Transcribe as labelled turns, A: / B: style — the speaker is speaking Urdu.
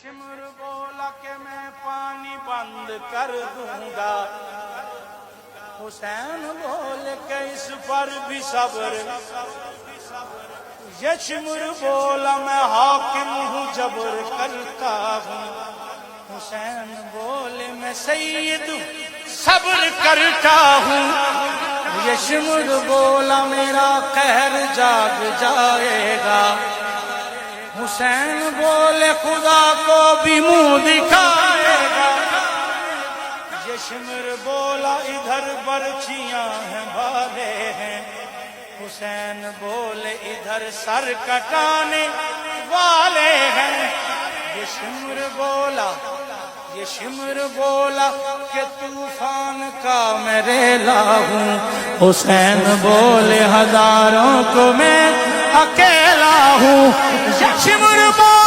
A: شمر بولا کہ میں پانی بند کر دوں گا، حسین بول کے اس پر بھی صبر، یہ شمر بولا میں حاکم ہوں جبر کرتا ہوں، حسین بولے میں سید ہوں صبر کرتا ہوں، یہ شمر بولا میرا قہر جاگ جائے گا، حسین بولے خدا کو بھی منہ دکھائے گا، یہ شمر بولا ادھر برچیاں ہیں بھالے ہیں، حسین بولے ادھر سر کٹانے والے ہیں، یہ شمر بولا کہ طوفان کا میں ریلا ہوں، حسین بولے ہزاروں کو میں اکیلا ہوں، یہ شمر بولا